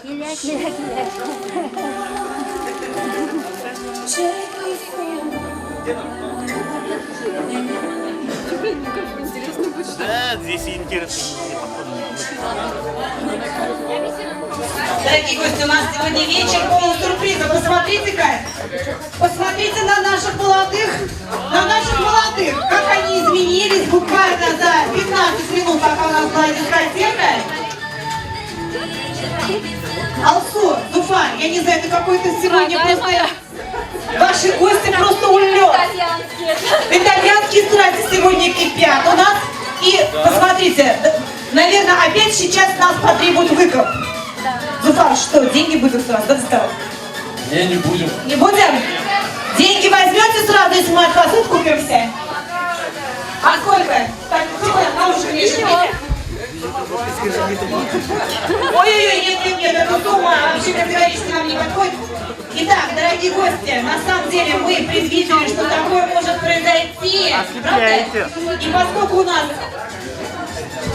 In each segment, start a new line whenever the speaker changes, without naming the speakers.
Гиляк, гиляк, гиляк.
Да, здесь интересно.
Дорогие гости, у нас сегодня вечер полный сюрпризов. Посмотрите на наших молодых, как они изменились буквально за 15 минут, пока у нас была дискотека. Алсу, Зуфар, я не знаю, это какой-то сегодня просто... Ваши гости просто улет. Итальянские страсти сегодня кипят у нас. И посмотрите, наверное, опять сейчас нас потребует выкуп. Зуфар, что, деньги будут сразу доставать?
Не, не будем.
Не будем? Деньги возьмете сразу, если мы от вас откупимся? А сколько? Так, сколько? Наушник не жмите. Ой-ой-ой, нет, это с ума. Вообще категорически нам не подходит. Итак, дорогие гости, на самом деле мы предвидели, что такое может произойти. Правда? И поскольку у нас,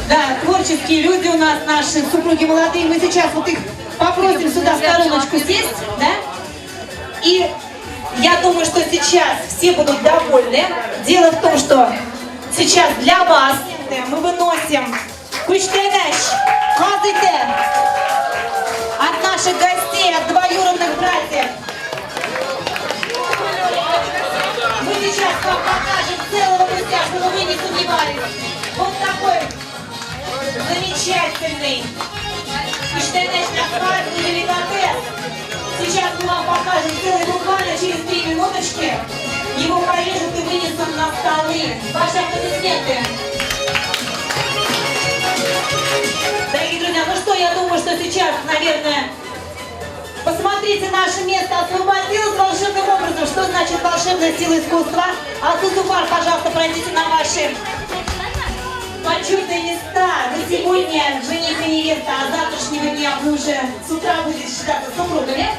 да, творческие люди у нас, наши супруги молодые, мы сейчас вот их попросим сюда в стороночку сесть, да? И я думаю, что сейчас все будут довольны. Дело в том, что сейчас для вас мы выносим кучтенеш, хазыте от наших гостей, от двоюродных братьев. Мы сейчас вам покажем целого гостя, чтобы вы не сомневались. Вот такой замечательный кучтенеш на свадьбу деликатес. Сейчас мы вам покажем целый, буквально через 3 минуточки. Его порежут и вынесут на столы. Ваши аплодисменты. Дорогие друзья, ну что, я думаю, что сейчас, наверное, посмотрите, наше место освободилось волшебным образом. Что значит волшебная сила искусства? Алсу, Зуфар, пожалуйста, пройдите на ваши почетные места. Вы сегодня жених и невеста, а завтрашнего дня вы уже с утра будете считаться супругами.